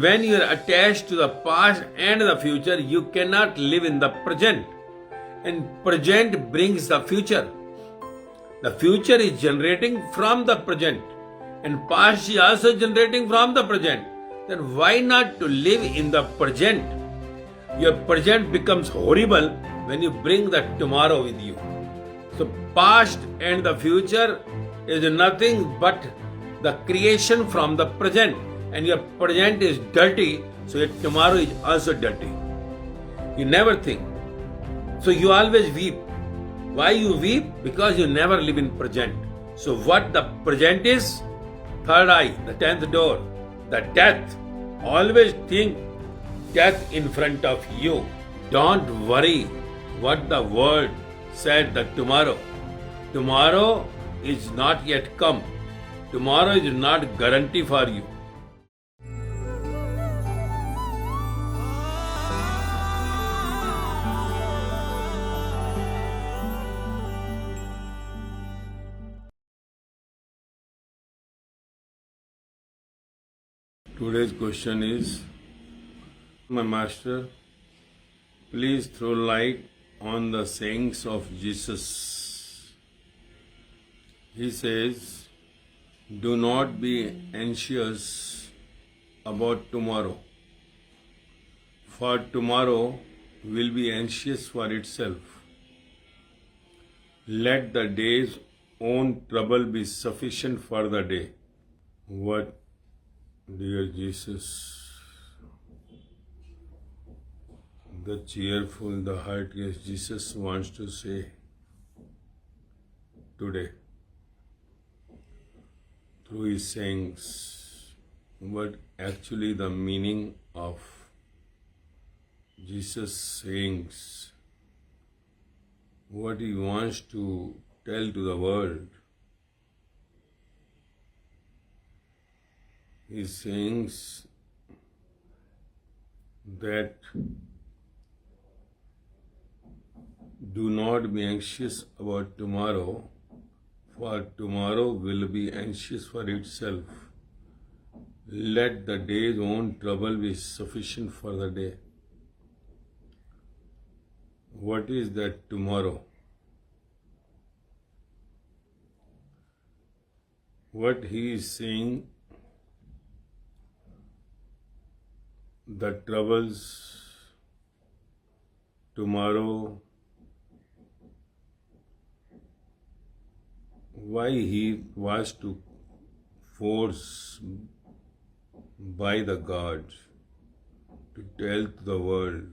When you are attached to the past and the future, you cannot live in the present. And present brings the future. The future is generating from the present. And past is also generating from the present. Then why not to live in the present? Your present becomes horrible when you bring the tomorrow with you. So past and the future is nothing but the creation from the present. And your present is dirty, so your tomorrow is also dirty. You never think. So you always weep. Why you weep? Because you never live in present. So what the present is? Third eye, the 10th door, the death. Always think death in front of you. Don't worry what the world said that tomorrow. Tomorrow is not yet come. Tomorrow is not guarantee for you. Today's question is, my master, please throw light on the sayings of Jesus. He says, do not be anxious about tomorrow, for tomorrow will be anxious for itself. Let the day's own trouble be sufficient for the day. What, dear Jesus, the cheerful, the heartier Jesus wants to say today through his sayings, but actually the meaning of Jesus' sayings, what he wants to tell to the world. He sayings that do not be anxious about tomorrow, for tomorrow will be anxious for itself. Let the day's own trouble be sufficient for the day. What is that tomorrow? What he is saying, the troubles tomorrow, why he was to force by the God to tell to the world.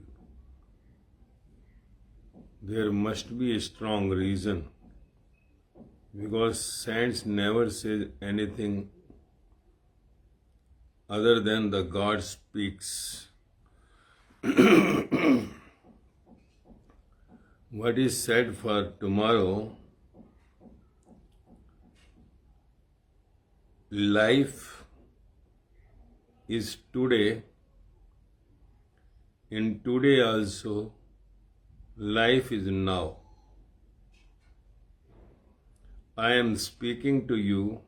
There must be a strong reason, because saints never say anything other than the God speaks. What is said for tomorrow, life is today, in today also, life is now. I am speaking to you,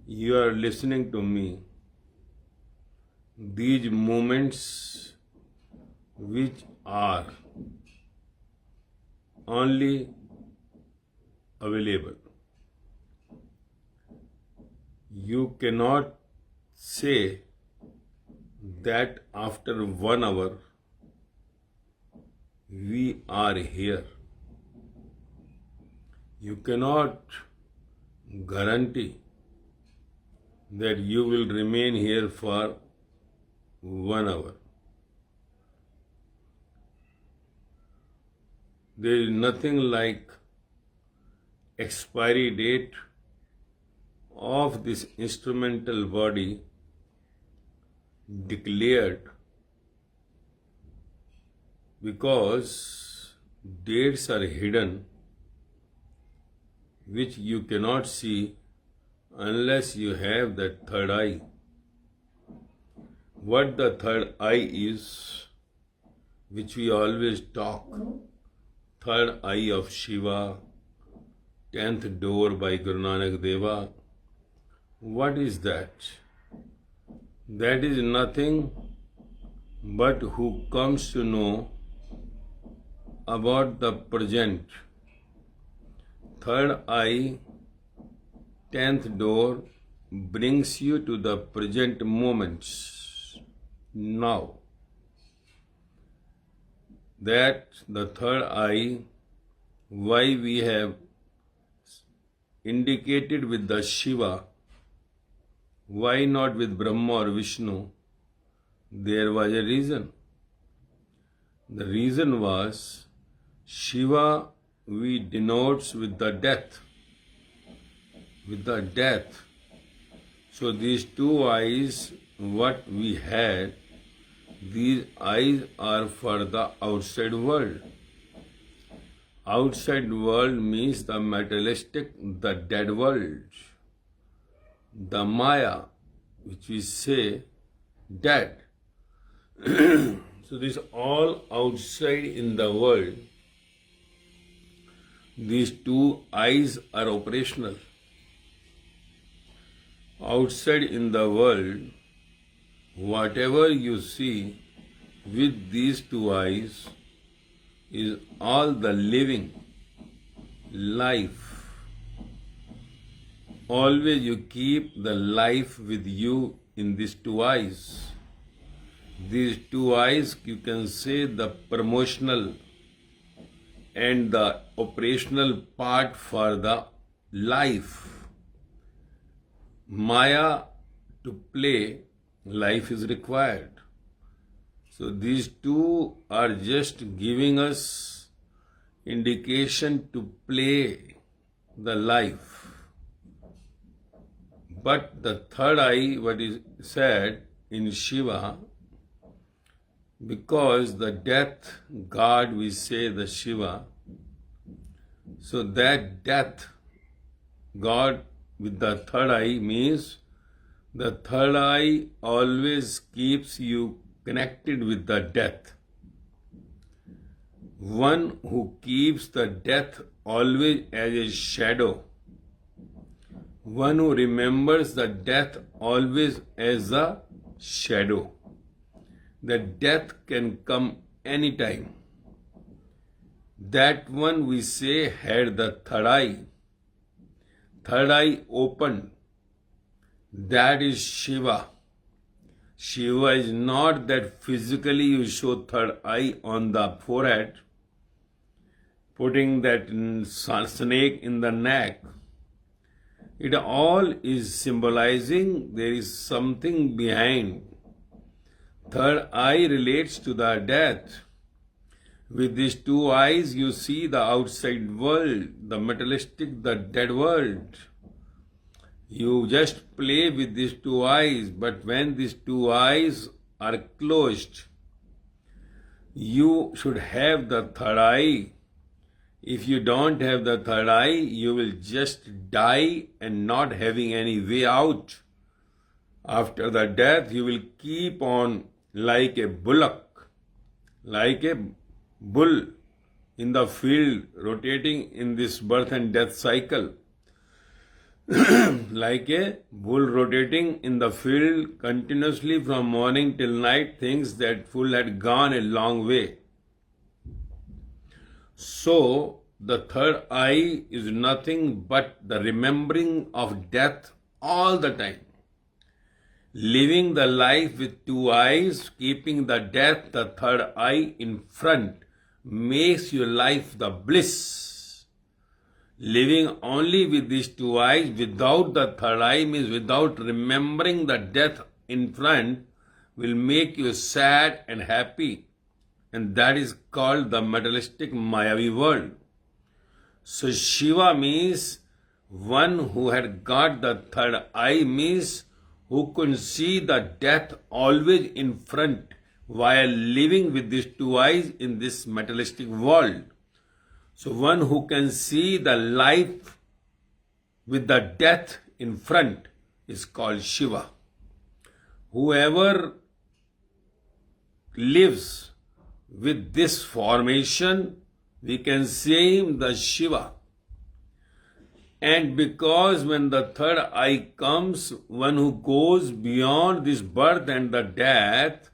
you are listening to me. These moments which are only available. You cannot say that after 1 hour we are here. You cannot guarantee that you will remain here for 1 hour. There is nothing like expiry date of this instrumental body declared, because dates are hidden which you cannot see unless you have that third eye. What the third eye is, which we always talk, third eye of Shiva, 10th door by Guru Nanak Deva. What is that? that is nothing but who comes to know about the present. Third eye, 10th door, brings you to the present moments. Now, that the third eye, why we have indicated with the Shiva, why not with Brahma or Vishnu? There was a reason. The reason was Shiva we denotes with the death. With the death. So these two eyes, what we had, these eyes are for the outside world. Outside world means the materialistic, the dead world. The Maya, which we say dead. So this all outside in the world. These two eyes are operational. Outside in the world, whatever you see with these two eyes is all the living life. Always you keep the life with you in these two eyes. These two eyes, you can say the promotional and the operational part for the life. Maya to play, life is required. So these two are just giving us indication to play the life. But the third eye, what is said in Shiva, because the death god, we say the Shiva, so that death god with the third eye means the third eye always keeps you connected with the death. One who keeps the death always as a shadow. One who remembers the death always as a shadow. The death can come anytime. That one we say had the third eye. Third eye opened. That is Shiva. Shiva is not that physically you show third eye on the forehead, putting that snake in the neck. It all is symbolizing there is something behind. Third eye relates to the death. With these two eyes, you see the outside world, the materialistic, the dead world. You just play with these two eyes, but when these two eyes are closed, you should have the third eye. If you don't have the third eye, you will just die and not having any way out. After the death, you will keep on like a bullock, like a bull in the field, rotating in this birth and death cycle. Like a bull rotating in the field continuously from morning till night, thinks that fool had gone a long way. So, the third eye is nothing but the remembering of death all the time. Living the life with two eyes, keeping the death, the third eye in front, makes your life the bliss. Living only with these two eyes, without the third eye, means without remembering the death in front, will make you sad and happy. And that is called the materialistic Mayavi world. So Shiva means one who had got the third eye, means who can see the death always in front while living with these two eyes in this materialistic world. So one who can see the life with the death in front is called Shiva. Whoever lives with this formation, we can say him the Shiva. And because when the third eye comes, one who goes beyond this birth and the death,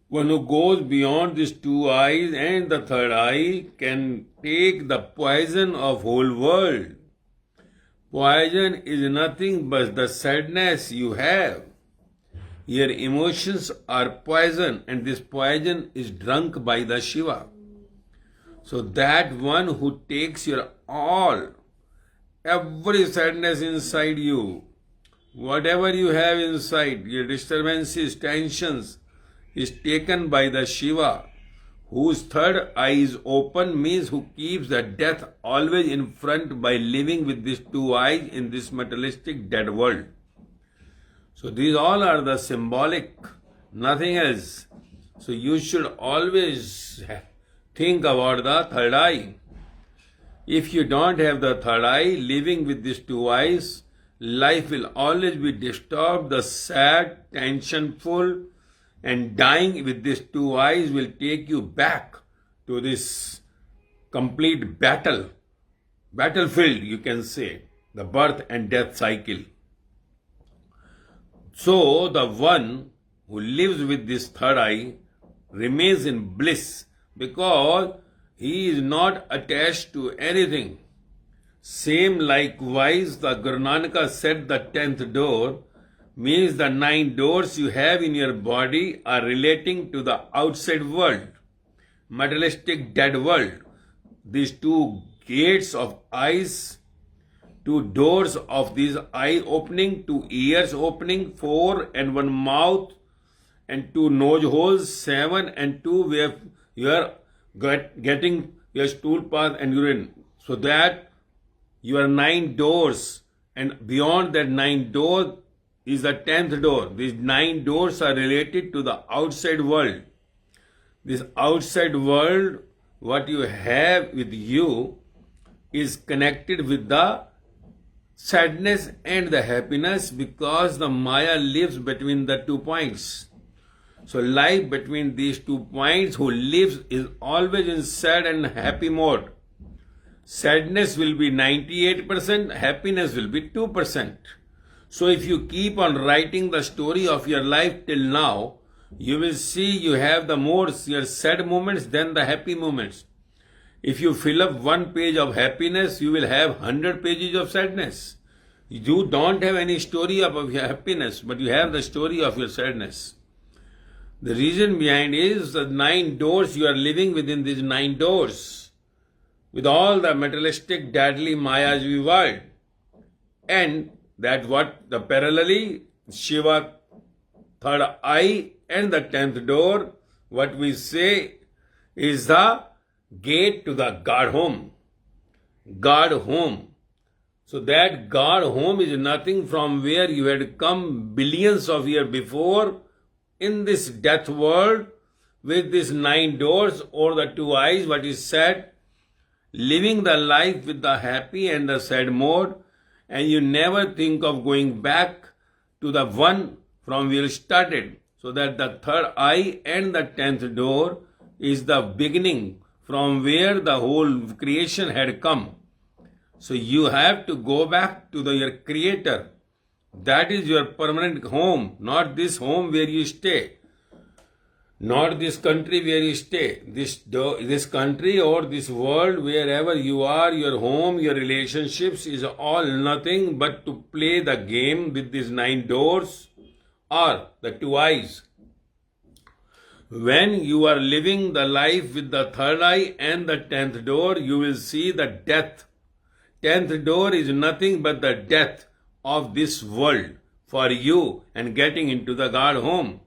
one who goes beyond these two eyes and the third eye can take the poison of whole world. Poison is nothing but the sadness you have. Your emotions are poison, and this poison is drunk by the Shiva. So that one who takes your all, every sadness inside you, whatever you have inside, your disturbances, tensions, is taken by the Shiva, whose third eye is open, means who keeps the death always in front by living with these two eyes in this materialistic dead world. So these all are the symbolic, nothing else. So you should always think about the third eye. If you don't have the third eye, living with these two eyes, life will always be disturbed, the sad, tensionful, and dying with these two eyes will take you back to this complete battlefield, you can say, the birth and death cycle. So the one who lives with this third eye remains in bliss because he is not attached to anything. Same likewise, the Guru Nanak said the 10th door means the 9 doors you have in your body are relating to the outside world, materialistic dead world. These 2 gates of eyes, 2 doors of these eye opening, 2 ears opening, 4 and 1 mouth, and 2 nose holes, 7 and 2 where you are getting your stool path and urine. So that your 9 doors, and beyond that 9 doors is the 10th door. These 9 doors are related to the outside world. This outside world, what you have with you, is connected with the sadness and the happiness because the Maya lives between the 2 points. So life between these 2 points, who lives is always in sad and happy mode. Sadness will be 98%, happiness will be 2%. So if you keep on writing the story of your life till now, you will see you have the more your sad moments than the happy moments. If you fill up 1 page of happiness, you will have 100 pages of sadness. You don't have any story of your happiness, but you have the story of your sadness. The reason behind is the 9 doors, you are living within these 9 doors, with all the materialistic, deadly Maya's world. And that what the parallelly Shiva third eye and the 10th door, what we say is the gate to the God home. God home. So that God home is nothing from where you had come billions of years before in this death world with these 9 doors or the 2 eyes, what is said, living the life with the happy and the sad mode, and you never think of going back to the one from where you started. So that the third eye and the 10th door is the beginning from where the whole creation had come. So you have to go back to your creator. That is your permanent home, not this home where you stay. Not this country where you stay. This country or this world, wherever you are, your home, your relationships is all nothing but to play the game with these 9 doors or the 2 eyes. When you are living the life with the third eye and the 10th door, you will see the death. 10th door is nothing but the death of this world for you and getting into the God home.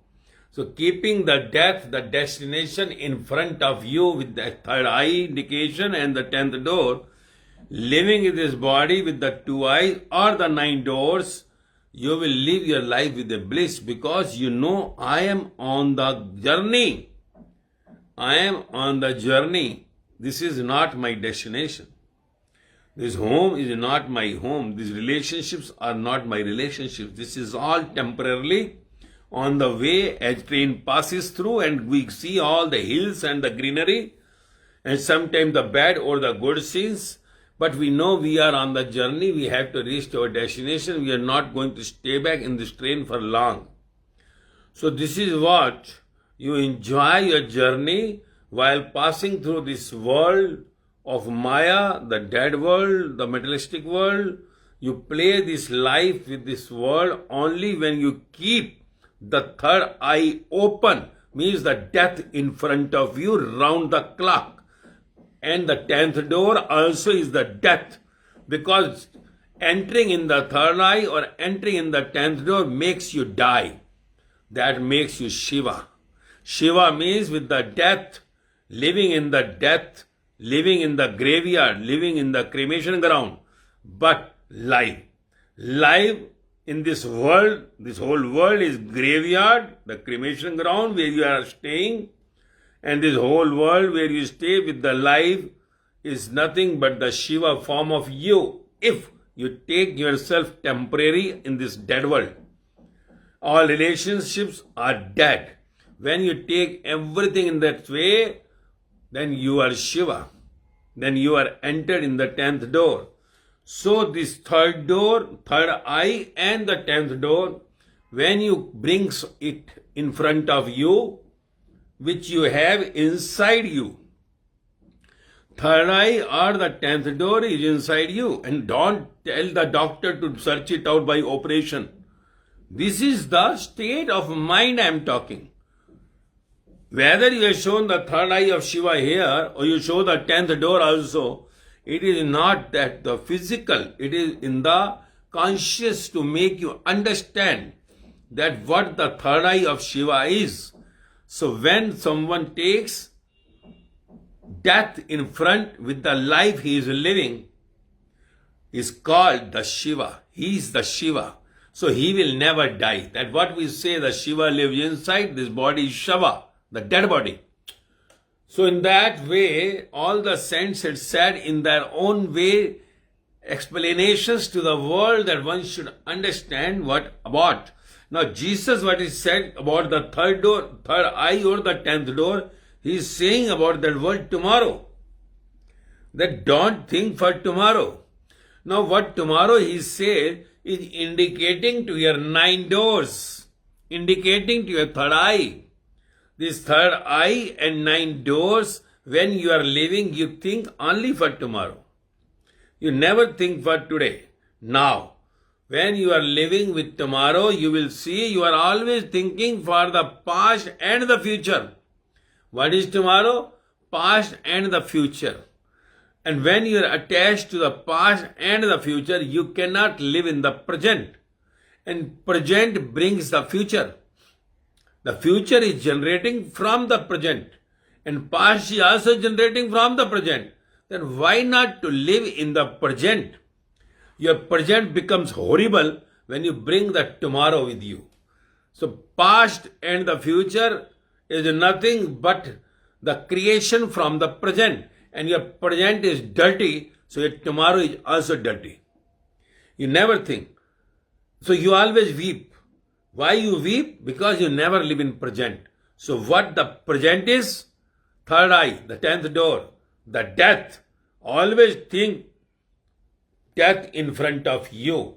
So keeping the death, the destination in front of you with the third eye indication and the 10th door, living in this body with the 2 eyes or the 9 doors, you will live your life with a bliss because you know I am on the journey. I am on the journey. This is not my destination. This home is not my home. These relationships are not my relationships. This is all temporarily on the way as train passes through and we see all the hills and the greenery and sometimes the bad or the good scenes. But we know we are on the journey, we have to reach our destination, we are not going to stay back in this train for long. So this is what you enjoy your journey while passing through this world of Maya, the dead world, the materialistic world. You play this life with this world only when you keep the third eye open, means the death in front of you round the clock. And the 10th door also is the death, because entering in the third eye or entering in the 10th door makes you die. That makes you Shiva. Shiva means with the death, living in the death, living in the graveyard, living in the cremation ground, but live. Live in this world, this whole world is graveyard, the cremation ground where you are staying, and this whole world where you stay with the life is nothing but the Shiva form of you, if you take yourself temporary in this dead world. All relationships are dead. When you take everything in that way, then you are Shiva. Then you are entered in the 10th door. So this third door, third eye and the 10th door, when you bring it in front of you, which you have inside you, third eye or the 10th door is inside you, and don't tell the doctor to search it out by operation. This is the state of mind I am talking. Whether you have shown the third eye of Shiva here or you show the 10th door also, it is not that the physical, it is in the conscious to make you understand that what the third eye of Shiva is. So when someone takes death in front with the life he is living, is called the Shiva. He is the Shiva. So he will never die. That what we say, the Shiva lives inside, this body is Shava, the dead body. So in that way, all the saints had said in their own way explanations to the world that one should understand what about. Now Jesus, what he said about the third door, third eye or the 10th door, he is saying about that world tomorrow. That don't think for tomorrow. Now what tomorrow he said is indicating to your 9 doors, indicating to your third eye. This third eye and 9 doors, when you are living, you think only for tomorrow. You never think for today. Now, when you are living with tomorrow, you will see you are always thinking for the past and the future. What is tomorrow? Past and the future. And when you are attached to the past and the future, you cannot live in the present. And present brings the future. The future is generating from the present. And past is also generating from the present. Then why not to live in the present? Your present becomes horrible when you bring the tomorrow with you. So past and the future is nothing but the creation from the present. And your present is dirty, so your tomorrow is also dirty. You never think. So you always weep. Why you weep? Because you never live in present. So what the present is? Third eye, the 10th door, the death. Always think death in front of you.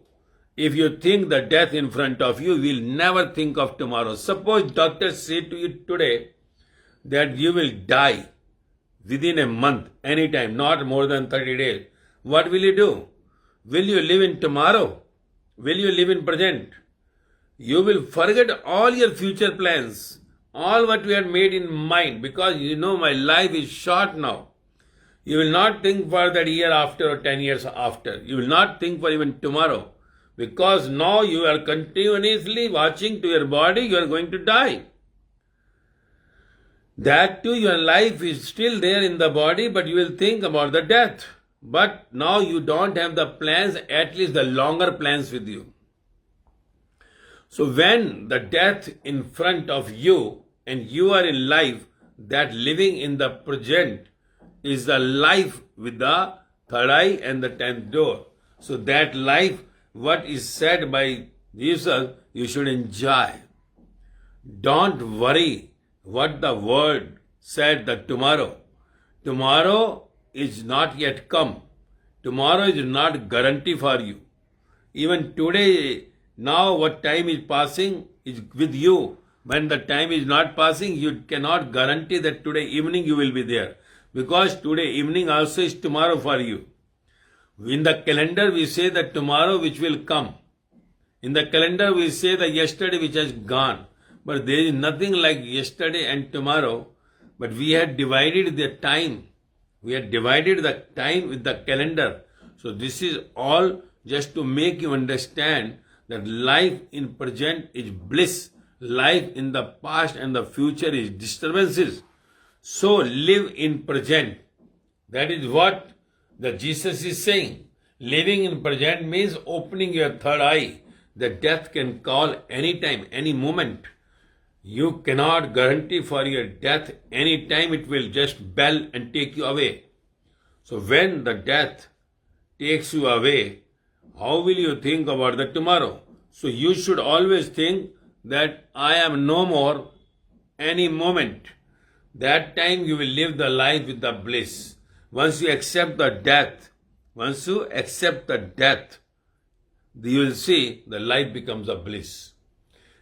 If you think the death in front of you, you will never think of tomorrow. Suppose doctors say to you today that you will die within a month, anytime, not more than 30 days. What will you do? Will you live in tomorrow? Will you live in present? You will forget all your future plans, all what you had made in mind, because you know my life is short now. You will not think for that year after or 10 years after. You will not think for even tomorrow, because now you are continuously watching to your body, you are going to die. That too, your life is still there in the body, but you will think about the death. But now you don't have the plans, at least the longer plans with you. So when the death in front of you and you are in life, that living in the present is the life with the third eye and the 10th door. So that life, what is said by Jesus, you should enjoy. Don't worry what the word said that tomorrow. Tomorrow is not yet come. Tomorrow is not guarantee for you. Even today, now what time is passing is with you. When the time is not passing, you cannot guarantee that today evening you will be there. Because today evening also is tomorrow for you. In the calendar we say that tomorrow which will come. In the calendar we say the yesterday which has gone. But there is nothing like yesterday and tomorrow. But we had divided the time. We had divided the time with the calendar. So this is all just to make you understand that life in present is bliss. Life in the past and the future is disturbances. So live in present. That is what the Jesus is saying. Living in present means opening your third eye. The death can call any time, any moment. You cannot guarantee for your death any time. It will just bell and take you away. So when the death takes you away, how will you think about the tomorrow? So you should always think that I am no more any moment. That time you will live the life with the bliss. Once you accept the death, you will see the life becomes a bliss.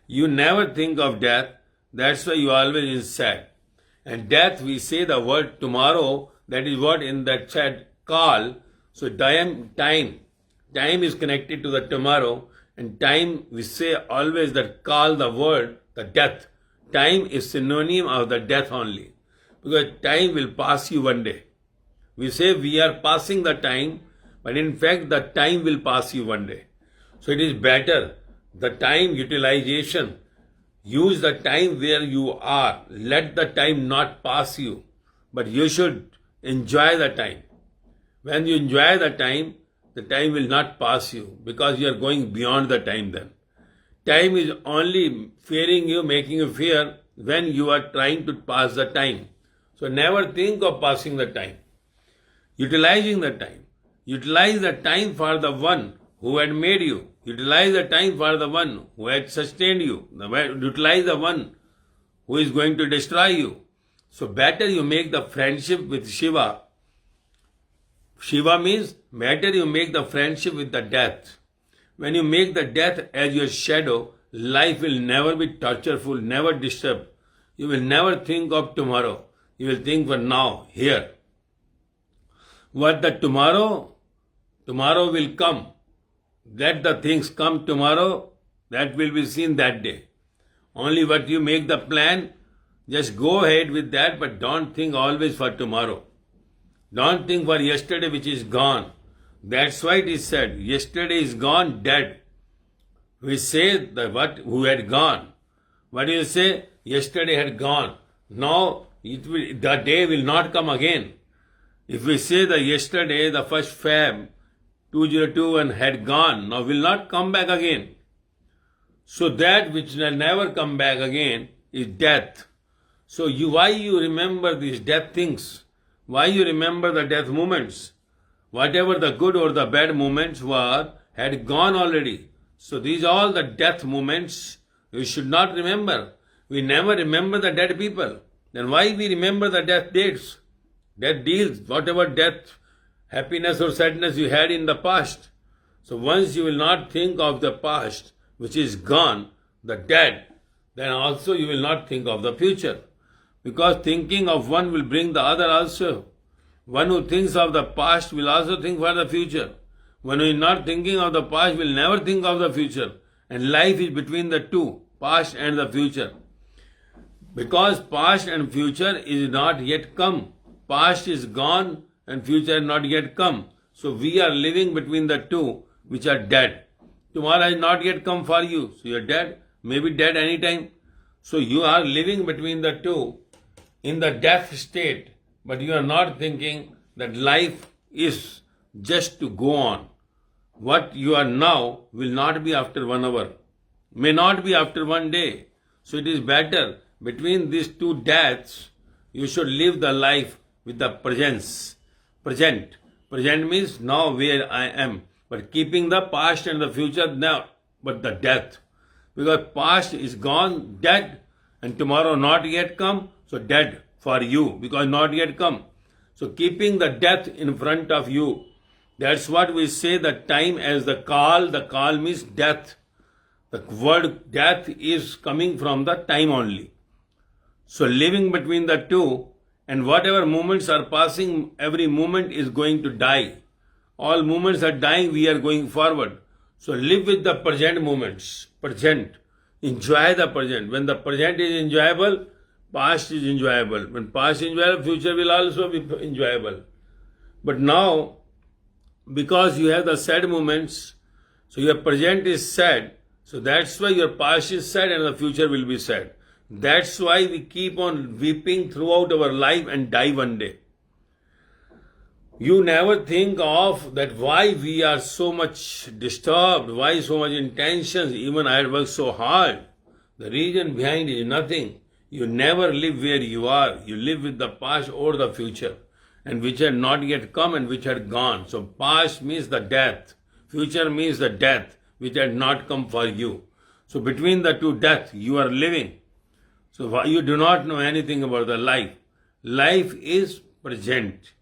You never think of death, that's why you always in sad. And death, we say the word tomorrow, that is what in that chat call. So time is connected to the tomorrow, and time we say always that call the word the death. Time is synonym of the death only, because time will pass you one day. We say we are passing the time, but in fact the time will pass you one day. So it is better the time utilization. Use the time where you are. Let the time not pass you, but you should enjoy the time. When you enjoy the time will not pass you, because you are going beyond the time then. Time is only fearing you, making you fear when you are trying to pass the time. So never think of passing the time. Utilizing the time. Utilize the time for the one who had made you. Utilize the time for the one who had sustained you. Utilize the one who is going to destroy you. So better you make the friendship with Shiva. Shiva means better you make the friendship with the death. When you make the death as your shadow, life will never be tortureful, never disturbed. You will never think of tomorrow. You will think for now, here. What the tomorrow will come. Let the things come tomorrow, that will be seen that day. Only what you make the plan, just go ahead with that, but don't think always for tomorrow. Don't think for yesterday which is gone. That's why it is said, yesterday is gone, dead. We say that who had gone. What do you say? Yesterday had gone. Now the day will not come again. If we say that yesterday, the first Feb 2021 had gone, now will not come back again. So that which will never come back again is death. So why you remember these death things? Why you remember the death moments? Whatever the good or the bad moments were, had gone already. So these all the death moments we should not remember. We never remember the dead people. Then why we remember the death dates? Death deals, whatever death, happiness or sadness you had in the past. So once you will not think of the past, which is gone, the dead, then also you will not think of the future. Because thinking of one will bring the other also. One who thinks of the past will also think for the future. One who is not thinking of the past will never think of the future. And life is between the two, past and the future. Because past and future is not yet come. Past is gone and future has not yet come. So we are living between the two which are dead. Tomorrow has not yet come for you. So you are dead. Maybe dead anytime. So you are living between the two in the death state. But you are not thinking that life is just to go on. What you are now will not be after 1 hour. May not be after 1 day. So it is better between these two deaths, you should live the life with the presence. Present. Present means now where I am. But keeping the past and the future now, but the death. Because past is gone, dead, and tomorrow not yet come, so dead for you, because not yet come. So keeping the death in front of you, That's what we say the time as the call means death. The word death is coming from the time only. So living between the two, and whatever moments are passing, every moment is going to die. All moments are dying, we are going forward. So live with the present moments, present. Enjoy the present. When the present is enjoyable, past is enjoyable. When past is enjoyable, future will also be enjoyable. But now, because you have the sad moments, so your present is sad, so that's why your past is sad and the future will be sad. That's why we keep on weeping throughout our life and die one day. You never think of that why we are so much disturbed, why so much intentions, even I had worked so hard. The reason behind it is nothing. You never live where you are. You live with the past or the future, and which had not yet come and which had gone. So past means the death. Future means the death which had not come for you. So between the two death, you are living. So you do not know anything about the life. Life is present.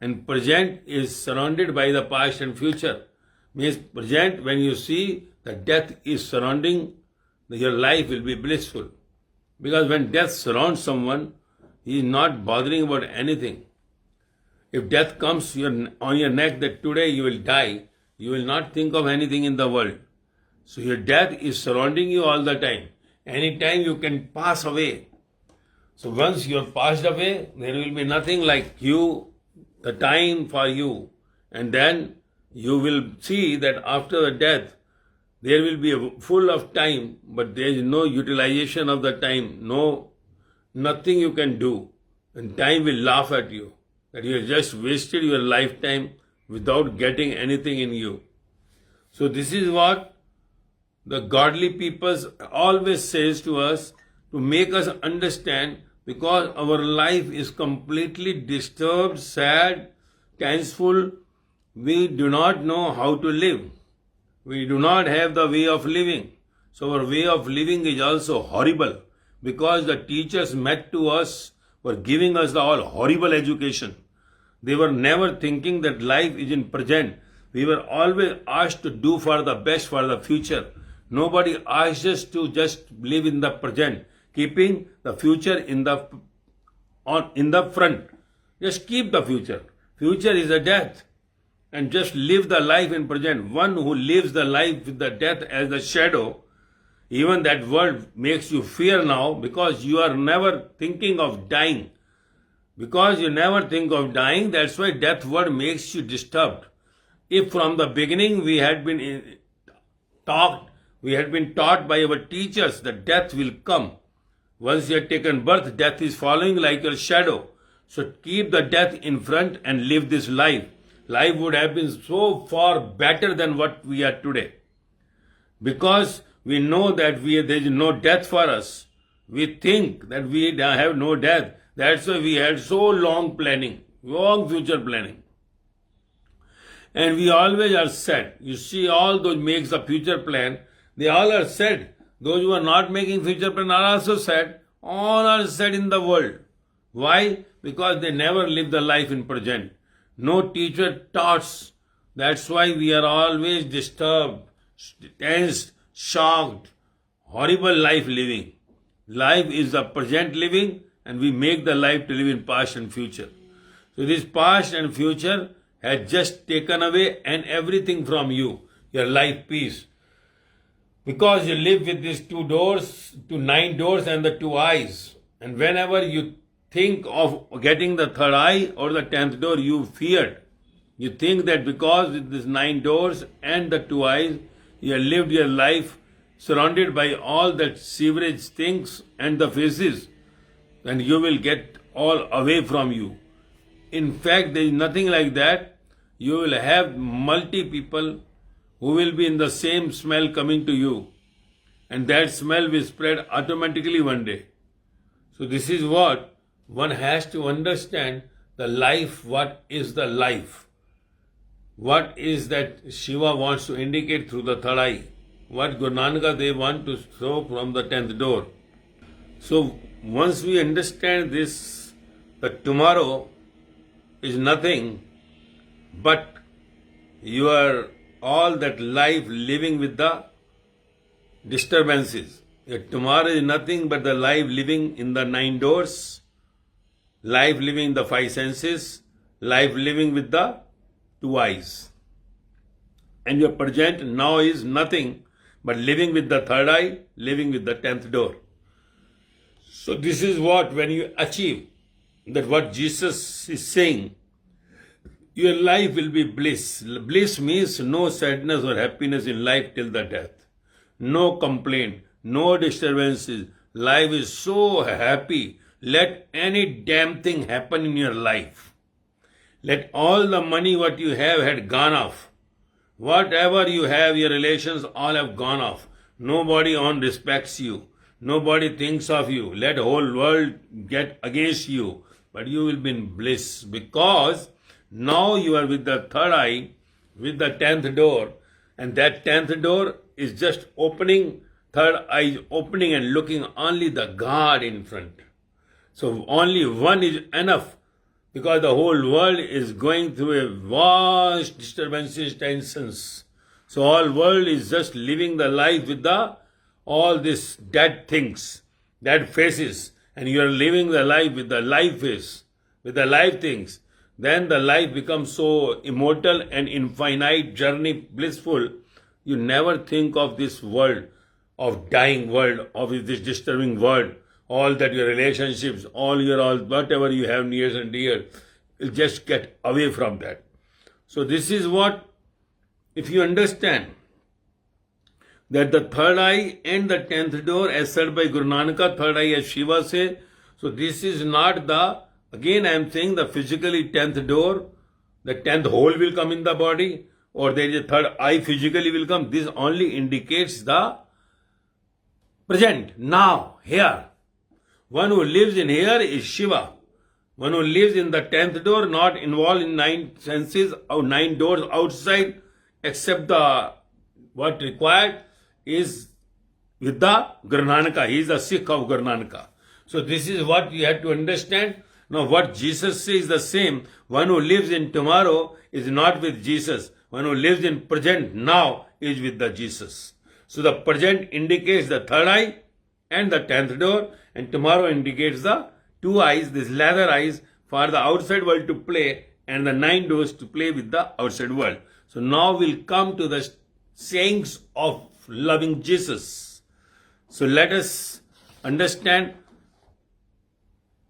And present is surrounded by the past and future. Means present, when you see the death is surrounding, your life will be blissful. Because when death surrounds someone, he is not bothering about anything. If death comes on your neck that today you will die, you will not think of anything in the world. So your death is surrounding you all the time. Anytime you can pass away. So once you are passed away, there will be nothing like you, the time for you. And then you will see that after the death, there will be full of time, but there is no utilization of the time, nothing you can do. And time will laugh at you, that you have just wasted your lifetime without getting anything in you. So this is what the godly people always says to us, to make us understand, because our life is completely disturbed, sad, tenseful, we do not know how to live. We do not have the way of living. So our way of living is also horrible, because the teachers met to us were giving us the all horrible education. They were never thinking that life is in present. We were always asked to do for the best for the future. Nobody asked us to just live in the present, keeping the future in the front. Just keep the future. Future is a death. And just live the life in present. One who lives the life with the death as the shadow, even that word makes you fear now, because you are never thinking of dying. Because you never think of dying, that's why death word makes you disturbed. If from the beginning we had been taught by our teachers that death will come. Once you have taken birth, death is following like your shadow. So keep the death in front and live this life. Life would have been so far better than what we are today. Because we know that there is no death for us. We think that we have no death. That's why we had so long planning, long future planning. And we always are sad. You see, all those makes a future plan, they all are sad. Those who are not making future plan are also sad. All are sad in the world. Why? Because they never live the life in present. No teacher taught. That's why we are always disturbed, tensed, shocked, horrible life living. Life is the present living, and we make the life to live in past and future. So this past and future has just taken away and everything from you, your life peace. Because you live with these 2 doors, 9 doors and the 2 eyes. And whenever you think of getting the 3rd eye or the 10th door, you feared. You think that because with these 9 doors and the 2 eyes, you have lived your life surrounded by all that sewerage things and the faces, and you will get all away from you. In fact, there is nothing like that. You will have multi people who will be in the same smell coming to you, and that smell will spread automatically one day. So this is what one has to understand, the life. What is the life? What is that Shiva wants to indicate through the 3rd eye? What Guru Nanak they want to show from the 10th door. So once we understand this, that tomorrow is nothing but you are all that life living with the disturbances. Your tomorrow is nothing but the life living in the nine doors, life living in the five senses, life living with the two eyes. And your present now is nothing but living with the third eye, living with the 10th door. So this is what, when you achieve that what Jesus is saying, your life will be bliss. Bliss means no sadness or happiness in life till the death. No complaint, no disturbances. Life is so happy. Let any damn thing happen in your life. Let all the money what you have had gone off. Whatever you have, your relations all have gone off. Nobody on respects you. Nobody thinks of you. Let whole world get against you. But you will be in bliss because now you are with the third eye, with the 10th door. And that 10th door is just opening, third eye is opening and looking only the God in front. So only one is enough because the whole world is going through a vast disturbances, tensions. So all world is just living the life with the all these dead things, dead faces, and you are living the life with the live face, with the live things. Then the life becomes so immortal and infinite journey, blissful. You never think of this world, of dying world, of this disturbing world. All that your relationships, all whatever you have near and dear, will just get away from that. So this is what, if you understand that the third eye and the 10th door, as said by Guru Nanak, third eye as Shiva said. So this is not the, again I am saying the physically 10th door, the 10th hole will come in the body, or there is a third eye physically will come. This only indicates the present, now, here. One who lives in here is Shiva. One who lives in the 10th door, not involved in nine senses or nine doors outside, except the what required is with the Guru Nanak. He is the Sikh of Guru Nanak. So this is what you have to understand. Now what Jesus says is the same. One who lives in tomorrow is not with Jesus. One who lives in present now is with the Jesus. So the present indicates the third eye and the 10th door, and tomorrow indicates the two eyes, these leather eyes for the outside world to play and the nine doors to play with the outside world. So now we'll come to the sayings of loving Jesus. So let us understand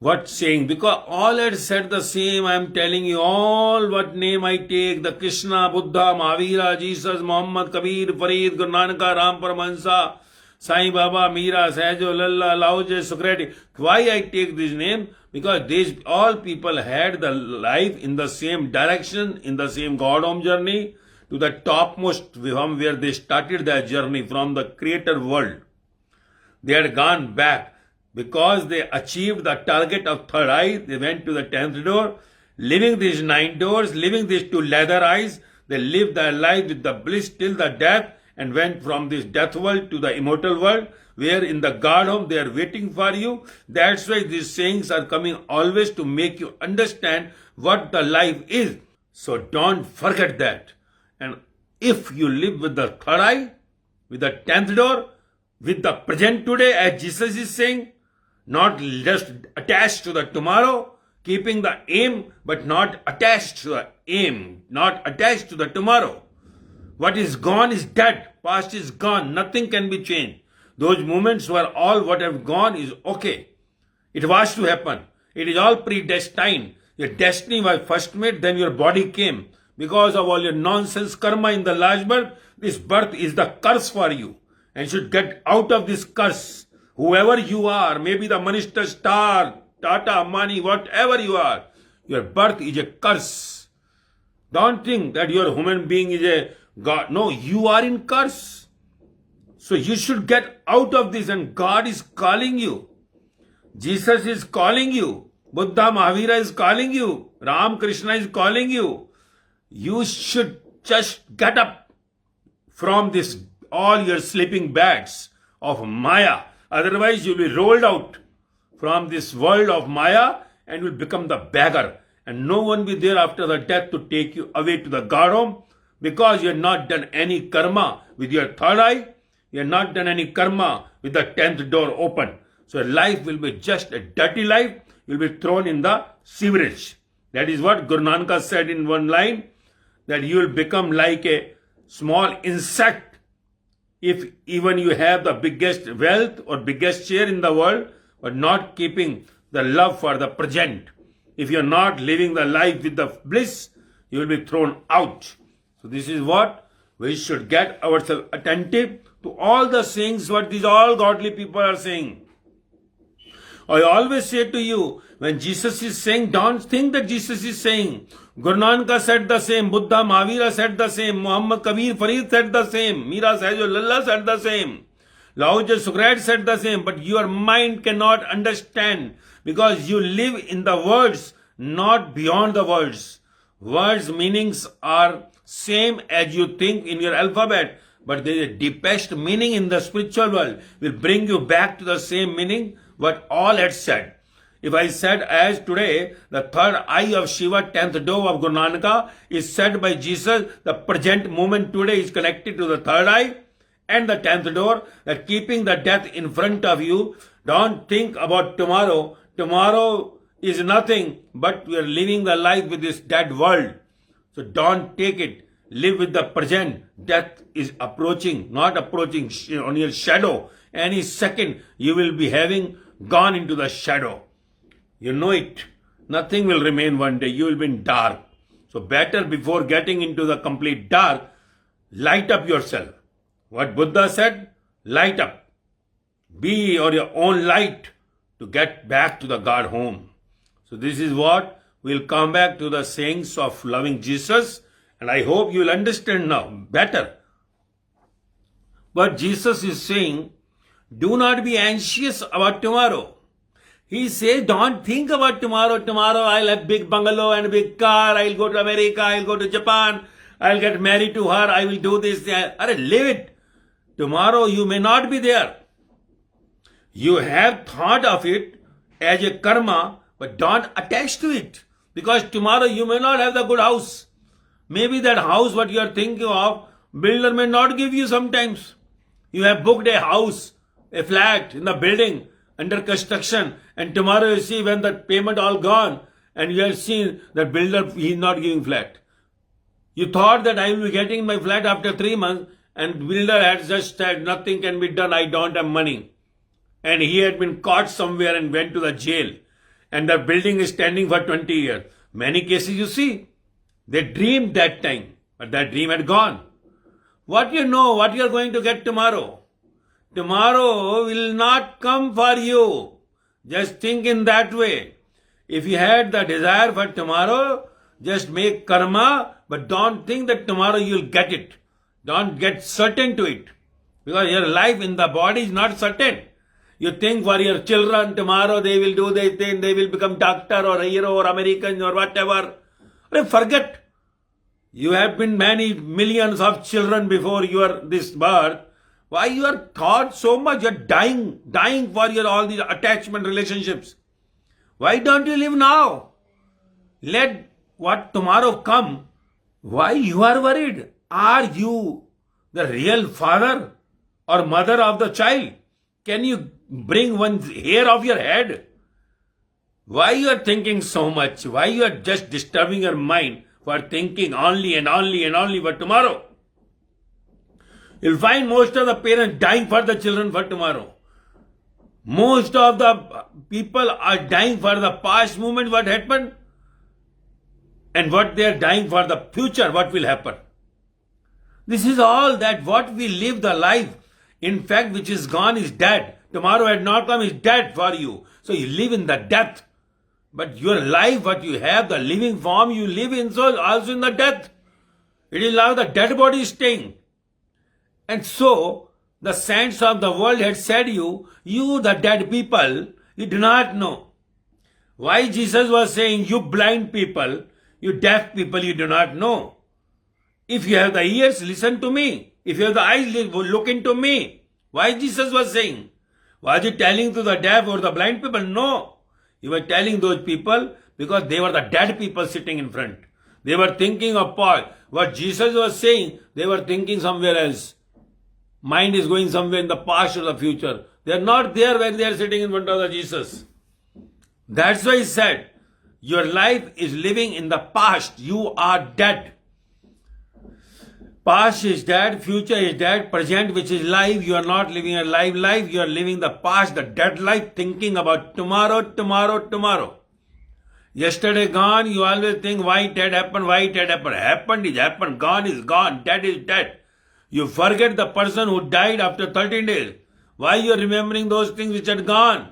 what saying, because all had said the same. I am telling you all what name I take, the Krishna, Buddha, Mahavira, Jesus, Muhammad, Kabir, Farid, Guru Nanak, Ram Paramahansa, Sai Baba, Meera, Sahajo, Lalla, Laoje, Socrates. Why I take this name? Because these all people had the life in the same direction, in the same God home journey, to the topmost from where they started their journey, from the creator world. They had gone back because they achieved the target of third eye. They went to the 10th door, living these nine doors, living these two leather eyes. They lived their life with the bliss till the death, and went from this death world to the immortal world, where in the God home they are waiting for you. That's why these sayings are coming always to make you understand what the life is. So don't forget that. And if you live with the third eye, with the 10th door, with the present today, as Jesus is saying, not just attached to the tomorrow, keeping the aim, but not attached to the aim, not attached to the tomorrow. What is gone is dead. Past is gone. Nothing can be changed. Those moments were all what have gone is okay. It was to happen. It is all predestined. Your destiny was first made, then your body came. Because of all your nonsense karma in the last birth, this birth is the curse for you. And you should get out of this curse. Whoever you are, maybe the Minister Star, Tata, Ambani, whatever you are, your birth is a curse. Don't think that your human being is a God. No, you are in curse. So you should get out of this, and God is calling you. Jesus is calling you. Buddha, Mahavira is calling you. Ram, Krishna is calling you. You should just get up from this, all your sleeping bags of Maya. Otherwise you will be rolled out from this world of Maya and will become the beggar. And no one will be there after the death to take you away to the God home, because you have not done any karma with your third eye, you have not done any karma with the 10th door open. So your life will be just a dirty life, you will be thrown in the sewerage. That is what Guru Nanak said in one line, that you will become like a small insect if even you have the biggest wealth or biggest share in the world, but not keeping the love for the present. If you are not living the life with the bliss, you will be thrown out. So this is what we should get ourselves attentive to all the sayings what these all godly people are saying. I always say to you, when Jesus is saying, don't think that Jesus is saying. Guru Nanak said the same, Buddha Mahavira said the same, Muhammad Kabir Farid said the same, Mira Sahajullah said the same, Lao Tse Sukrat said the same, but your mind cannot understand because you live in the words, not beyond the words. Words meanings are same as you think in your alphabet, but there is a deepest meaning in the spiritual world will bring you back to the same meaning what all had said. If I said as today, the third eye of Shiva, 10th door of Guru Nanak is said by Jesus, the present moment today is connected to the third eye and the 10th door, that keeping the death in front of you, don't think about tomorrow. Tomorrow is nothing, but we are living the life with this dead world. So don't take it. Live with the present. Death is approaching, not approaching on your shadow. Any second you will be having gone into the shadow. You know it. Nothing will remain one day. You will be in dark. So better before getting into the complete dark, light up yourself. What Buddha said, light up. Be your own light to get back to the God home. So this is what we'll come back to the sayings of loving Jesus. And I hope you will understand now better. But Jesus is saying, do not be anxious about tomorrow. He says, don't think about tomorrow. Tomorrow I'll have big bungalow and a big car. I'll go to America. I'll go to Japan. I'll get married to her. I will do this. Live it. Tomorrow you may not be there. You have thought of it as a karma, but don't attach to it. Because tomorrow you may not have the good house. Maybe that house what you are thinking of, builder may not give you sometimes. You have booked a house, a flat in the building under construction, and tomorrow you see when the payment all gone and you have seen that builder, he is not giving flat. You thought that I will be getting my flat after 3 months, and builder had just said nothing can be done, I don't have money. And he had been caught somewhere and went to the jail. And the building is standing for 20 years. Many cases you see, they dreamed that time, but that dream had gone. What you know, what you are going to get tomorrow? Tomorrow will not come for you. Just think in that way. If you had the desire for tomorrow, just make karma, but don't think that tomorrow you'll get it. Don't get certain to it. Because your life in the body is not certain. You think for your children, tomorrow they will do this thing, they will become doctor or hero or American or whatever. Forget. You have been many millions of children before this birth. Why you are thought so much? You are dying for your all these attachment relationships. Why don't you live now? Let what tomorrow come. Why you are worried? Are you the real father or mother of the child? Can you bring one hair off your head? Why you are thinking so much? Why you are just disturbing your mind for thinking only and only and only for tomorrow? You'll find most of the parents dying for the children for tomorrow. Most of the people are dying for the past moment, what happened, and what they are dying for the future, what will happen. This is all that what we live the life, in fact, which is gone is dead. Tomorrow had not come is dead for you. So you live in the death. But your life, what you have, the living form you live in, so also in the death. It is now the dead body is staying. And so, the saints of the world had said you the dead people, you do not know. Why Jesus was saying, you blind people, you deaf people, you do not know. If you have the ears, listen to me. If you have the eyes, look into me. Why Jesus was saying? Was he telling to the deaf or the blind people? No. He was telling those people because they were the dead people sitting in front. They were thinking of past. What Jesus was saying, they were thinking somewhere else. Mind is going somewhere in the past or the future. They are not there when they are sitting in front of the Jesus. That's why he said, your life is living in the past. You are dead. Past is dead, future is dead, present which is life. You are not living a live life. You are living the past, the dead life, thinking about tomorrow, tomorrow, tomorrow. Yesterday gone, you always think why it had happened, why it had happened. Happened is happened, gone is gone, dead is dead. You forget the person who died after 13 days. Why you are remembering those things which had gone?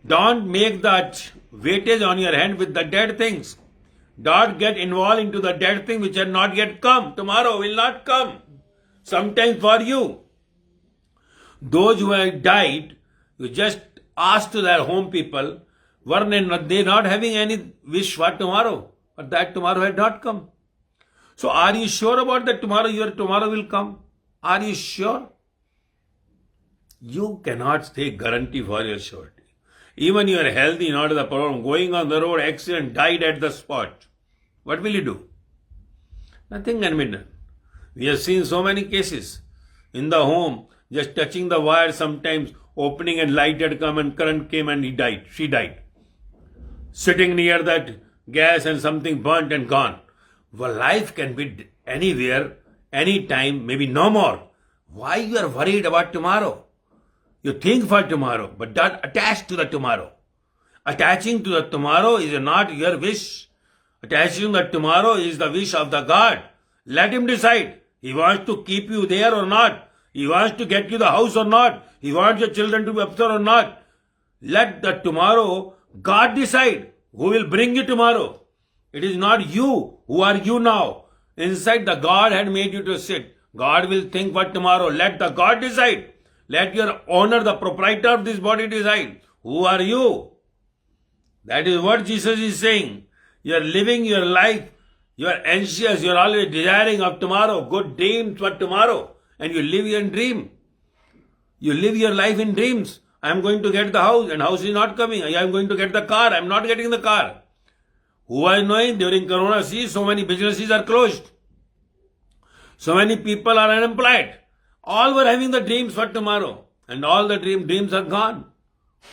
Don't make that weightage on your hand with the dead things. Don't get involved into the dead thing which had not yet come. Tomorrow will not come. Sometimes for you. Those who have died, you just ask to their home people, were they not having any wish for tomorrow? But that tomorrow had not come. So are you sure about that tomorrow? Your tomorrow will come? Are you sure? You cannot take guarantee for your surety. Even you are healthy, not the problem. Going on the road, accident, died at the spot. What will you do? Nothing can be done. We have seen so many cases. In the home, just touching the wire, sometimes opening and light had come and current came and he died. She died. Sitting near that gas and something burnt and gone. Well, life can be anywhere, anytime, maybe no more. Why you are worried about tomorrow? You think for tomorrow, but don't attach to the tomorrow. Attaching to the tomorrow is not your wish. Attaching to the tomorrow is the wish of the God. Let him decide. He wants to keep you there or not. He wants to get you the house or not. He wants your children to be upset or not. Let the tomorrow God decide who will bring you tomorrow. It is not you. Who are you now? Inside the God had made you to sit. God will think for tomorrow. Let the God decide. Let your owner, the proprietor of this body decide. Who are you? That is what Jesus is saying. You are living your life. You are anxious. You are always desiring of tomorrow. Good dreams for tomorrow. And you live your dream. You live your life in dreams. I am going to get the house and house is not coming. I am going to get the car. I am not getting the car. Who are knowing during Corona, see, so many businesses are closed. So many people are unemployed. All were having the dreams for tomorrow. And all the dreams are gone.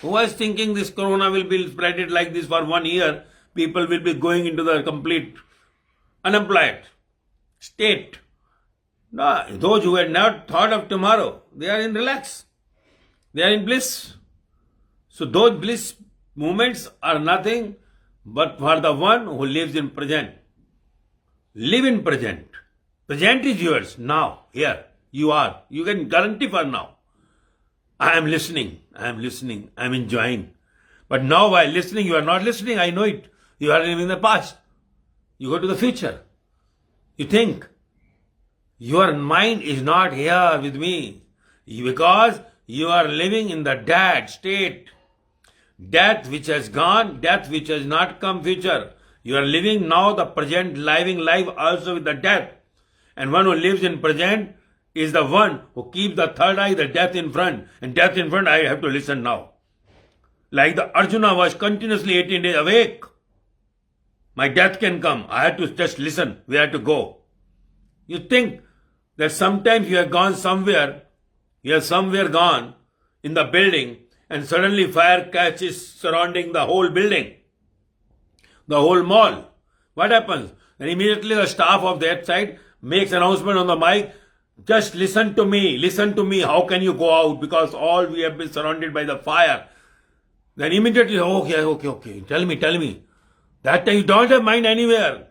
Who was thinking this Corona will be spreaded like this for 1 year? People will be going into the complete unemployed state. No, those who had not thought of tomorrow, they are in relax. They are in bliss. So those bliss moments are nothing but for the one who lives in present. Live in present. Present is yours now, here. You are. You can guarantee for now. I am listening. I am listening. I am enjoying. But now while listening, you are not listening. I know it. You are living in the past. You go to the future. You think. Your mind is not here with me. Because you are living in the dead state. Death which has gone, death which has not come, future. You are living now the present, living life also with the death. And one who lives in present is the one who keeps the third eye, the death in front. And death in front, I have to listen now. Like the Arjuna was continuously 18 days awake. My death can come. I have to just listen where to go. You think that sometimes you have gone somewhere, you have somewhere gone in the building and suddenly fire catches surrounding the whole building, the whole mall. What happens? And immediately the staff of that side makes announcement on the mic, just listen to me, how can you go out? Because all we have been surrounded by the fire. Then immediately, okay, tell me. That time you don't have mind anywhere.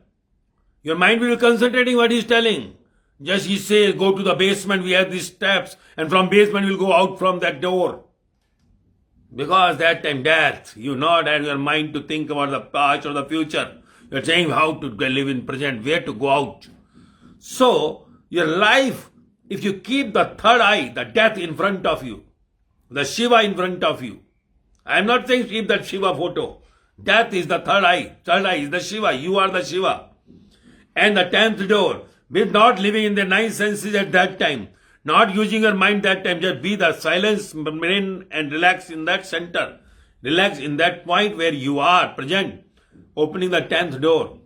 Your mind will be concentrating what he's telling. Just he says, go to the basement, we have these steps, and from basement we'll go out from that door. Because that time death, you not have your mind to think about the past or the future. You're saying how to live in present, where to go out. So, your life, if you keep the third eye, the death in front of you, the Shiva in front of you. I'm not saying keep that Shiva photo. Death is the third eye. Third eye is the Shiva. You are the Shiva. And the 10th door, with not living in the 9 senses at that time, not using your mind that time, just be the silence brain and relax in that center. Relax in that point where you are present, opening the 10th door.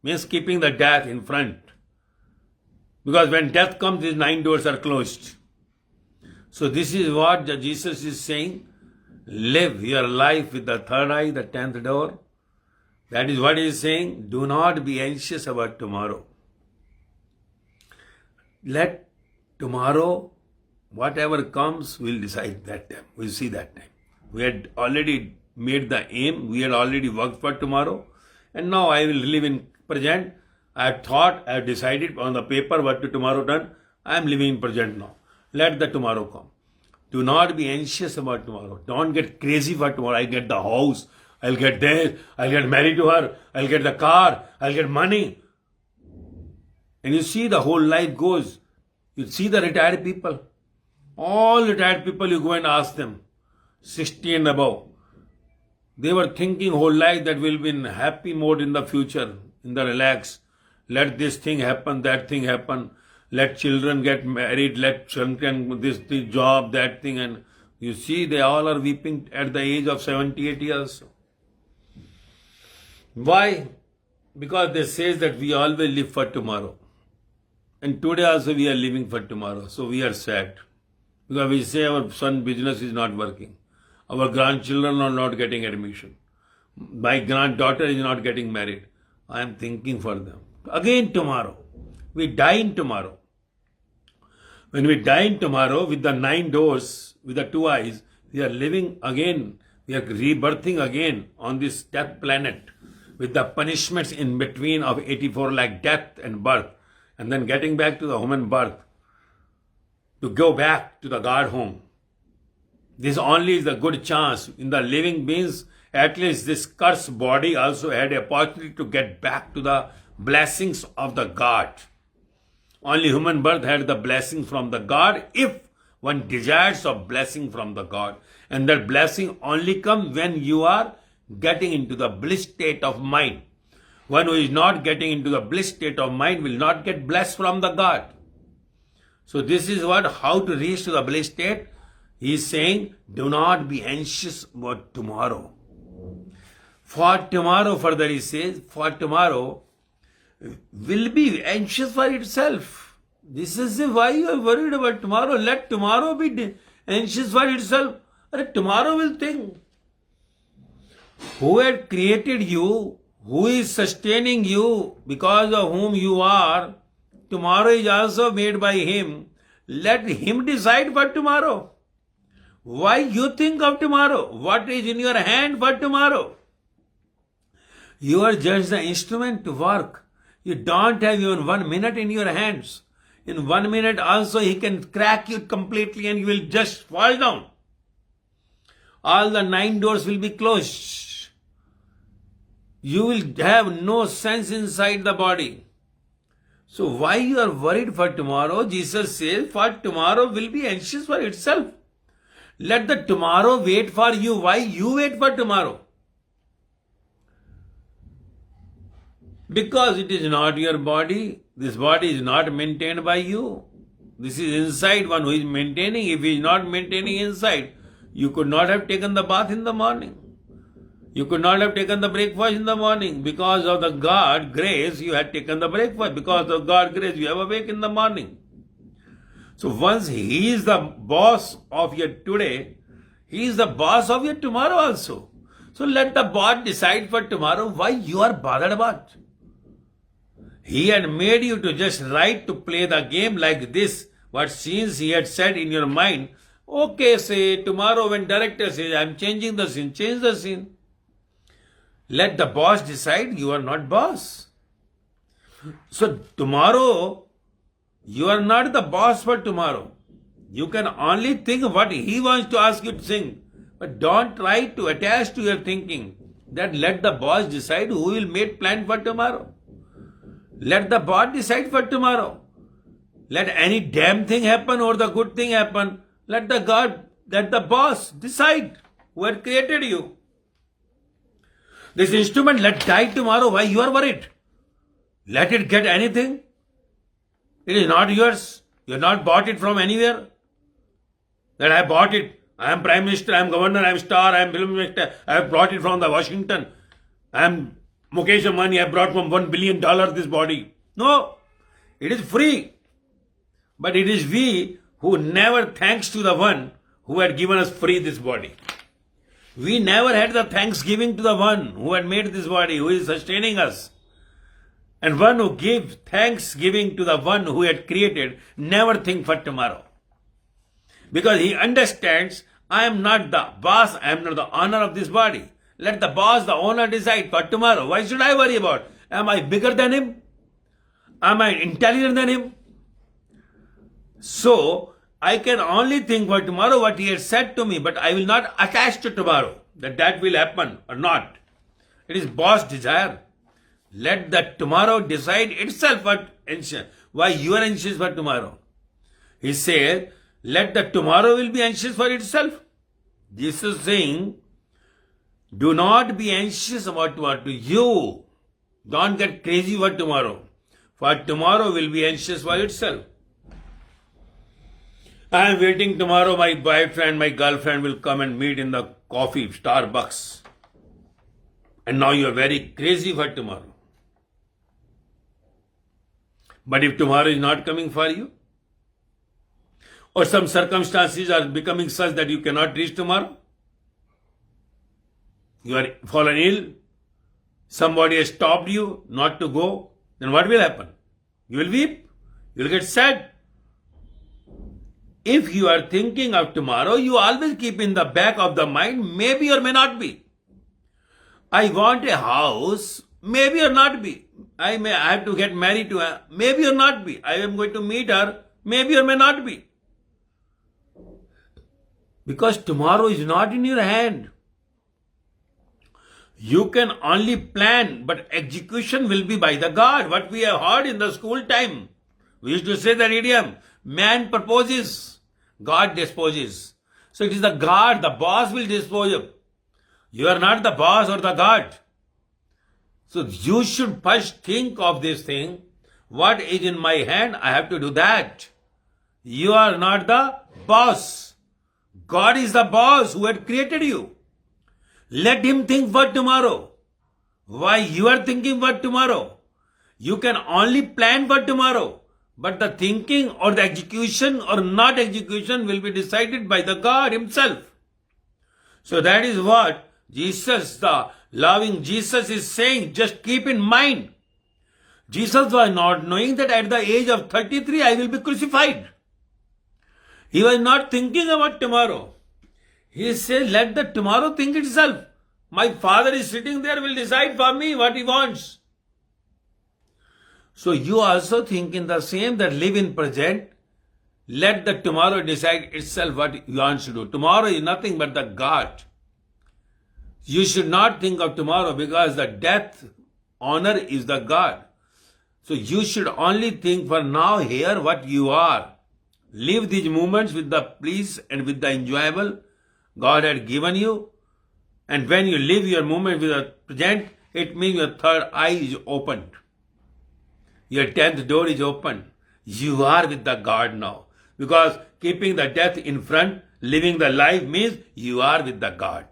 means keeping the death in front. Because when death comes, these 9 doors are closed. So this is what Jesus is saying. Live your life with the third eye, the 10th door. That is what he is saying. Do not be anxious about tomorrow. Let tomorrow, whatever comes, we'll decide that time. We'll see that time. We had already made the aim. We had already worked for tomorrow. And now I will live in present. I have thought, I have decided on the paper what to tomorrow done. I am living in present now. Let the tomorrow come. Do not be anxious about tomorrow. Don't get crazy for tomorrow. I'll get the house. I'll get this. I'll get married to her. I'll get the car. I'll get money. And you see the whole life goes. You see the retired people. All retired people, you go and ask them. 60 and above. They were thinking whole life that we'll be in happy mode in the future. In the relax. Let this thing happen, that thing happen. Let children get married, let children this job, that thing. And you see, they all are weeping at the age of 78 years. Why? Because they say that we always live for tomorrow. And today also we are living for tomorrow. So we are sad. Because we say our son business is not working. Our grandchildren are not getting admission. My granddaughter is not getting married. I am thinking for them. Again tomorrow. We die in tomorrow. When we die in tomorrow with the 9 doors, with the 2 eyes, we are living again. We are rebirthing again on this death planet with the punishments in between of 84 like death and birth, and then getting back to the human birth to go back to the God home. This only is the good chance. In the living beings, at least this cursed body also had a opportunity to get back to the blessings of the God. Only human birth had the blessing from the God if one desires a blessing from the God. And that blessing only comes when you are getting into the bliss state of mind. One who is not getting into the bliss state of mind will not get blessed from the God. So this is how to reach to the bliss state. He is saying, do not be anxious about tomorrow. For tomorrow, further he says, for tomorrow will be anxious for itself. This is why you are worried about tomorrow. Let tomorrow be anxious for itself. Tomorrow will think. Who had created you, who is sustaining you, because of whom you are, tomorrow is also made by him. Let him decide for tomorrow. Why you think of tomorrow? What is in your hand for tomorrow? You are just the instrument to work. You don't have even 1 minute in your hands. In 1 minute also he can crack you completely and you will just fall down. All the 9 doors will be closed. You will have no sense inside the body. So why you are worried for tomorrow? Jesus says, for tomorrow will be anxious for itself. Let the tomorrow wait for you. Why you wait for tomorrow? Because it is not your body. This body is not maintained by you. This is inside one who is maintaining. If he is not maintaining inside, you could not have taken the bath in the morning. You could not have taken the breakfast in the morning. Because of the God grace, you had taken the breakfast. Because of God grace, you have awake in the morning. So once he is the boss of your today, he is the boss of your tomorrow also. So let the boss decide for tomorrow why you are bothered about. He had made you to just right to play the game like this. What scenes he had said in your mind. Okay, say tomorrow when director says, I am changing the scene, change the scene. Let the boss decide, you are not boss. So tomorrow, you are not the boss for tomorrow. You can only think what he wants to ask you to think. But don't try to attach to your thinking. That let the boss decide who will make plan for tomorrow. Let the boss decide for tomorrow. Let any damn thing happen or the good thing happen. Let the boss decide who had created you. This instrument let die tomorrow. Why you are worried? Let it get anything. It is not yours. You have not bought it from anywhere. That I bought it. I am Prime Minister, I am Governor, I am Star, I am Film Minister. I have brought it from the Washington. I am Mukesh Ambani, I brought from $1 billion this body. No, it is free. But it is we who never thanks to the one who had given us free this body. We never had the thanksgiving to the one who had made this body, who is sustaining us. And one who gives thanksgiving to the one who had created never think for tomorrow. Because he understands, I am not the boss, I am not the owner of this body. Let the boss, the owner decide for tomorrow. Why should I worry about? Am I bigger than him? Am I intelligent than him? So, I can only think for tomorrow what he has said to me, but I will not attach to tomorrow, that will happen or not. It is boss desire. Let the tomorrow decide itself why you are anxious for tomorrow. He said, let the tomorrow will be anxious for itself. Jesus is saying, do not be anxious about tomorrow. You don't get crazy for tomorrow. For tomorrow will be anxious for itself. I am waiting tomorrow my boyfriend, my girlfriend will come and meet in the coffee, Starbucks. And now you are very crazy for tomorrow. But if tomorrow is not coming for you, or some circumstances are becoming such that you cannot reach tomorrow, you are fallen ill, somebody has stopped you not to go, then what will happen? You will weep, you will get sad. If you are thinking of tomorrow, you always keep in the back of the mind, maybe or may not be. I want a house, maybe or not be. I have to get married to her, maybe or not be. I am going to meet her, maybe or may not be. Because tomorrow is not in your hand. You can only plan, but execution will be by the God. What we have heard in the school time. We used to say that idiom, man proposes, God disposes. So it is the God, the boss will dispose of. You are not the boss or the God. So you should first think of this thing. What is in my hand, I have to do that. You are not the boss. God is the boss who had created you. Let him think for tomorrow. Why you are thinking for tomorrow? You can only plan for tomorrow. But the thinking or the execution or not execution will be decided by the God himself. So that is what Jesus, the loving Jesus is saying. Just keep in mind. Jesus was not knowing that at the age of 33 I will be crucified. He was not thinking about tomorrow. He said, let the tomorrow think itself. My Father is sitting there, will decide for me what he wants. So you also think in the same, that live in present. Let the tomorrow decide itself what you want to do. Tomorrow is nothing but the God. You should not think of tomorrow because the death, honor is the God. So you should only think for now here what you are. Live these moments with the peace and with the enjoyable God had given you. And when you live your moment with the present, it means your third eye is opened. Your 10th door is open. You are with the God now. Because keeping the death in front, living the life means you are with the God.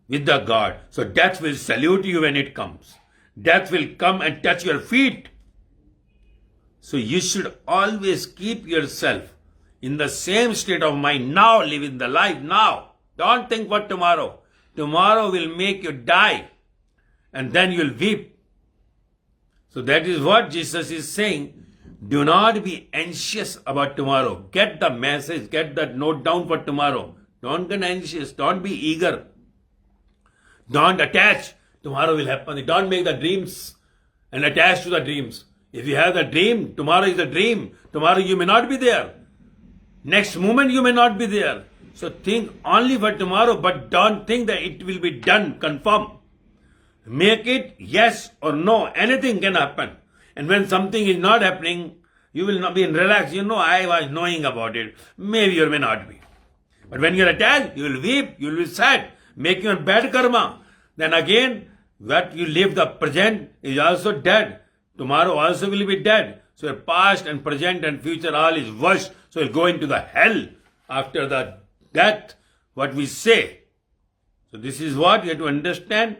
With the God. So death will salute you when it comes. Death will come and touch your feet. So you should always keep yourself in the same state of mind. Now live in the life now. Don't think for tomorrow. Tomorrow will make you die. And then you'll weep. So that is what Jesus is saying. Do not be anxious about tomorrow. Get the message. Get that note down for tomorrow. Don't get anxious. Don't be eager. Don't attach. Tomorrow will happen. Don't make the dreams and attach to the dreams. If you have the dream, tomorrow is a dream. Tomorrow you may not be there. Next moment you may not be there. So think only for tomorrow, but don't think that it will be done, confirm. Make it yes or no. Anything can happen. And when something is not happening, you will not be relaxed. You know, I was knowing about it. Maybe or may not be. But when you are attached, you will weep, you will be sad, making a bad karma. Then again, what you live the present is also dead. Tomorrow also will be dead. So your past and present and future all is worse. So you'll go into the hell after the death, what we say. So this is what you have to understand.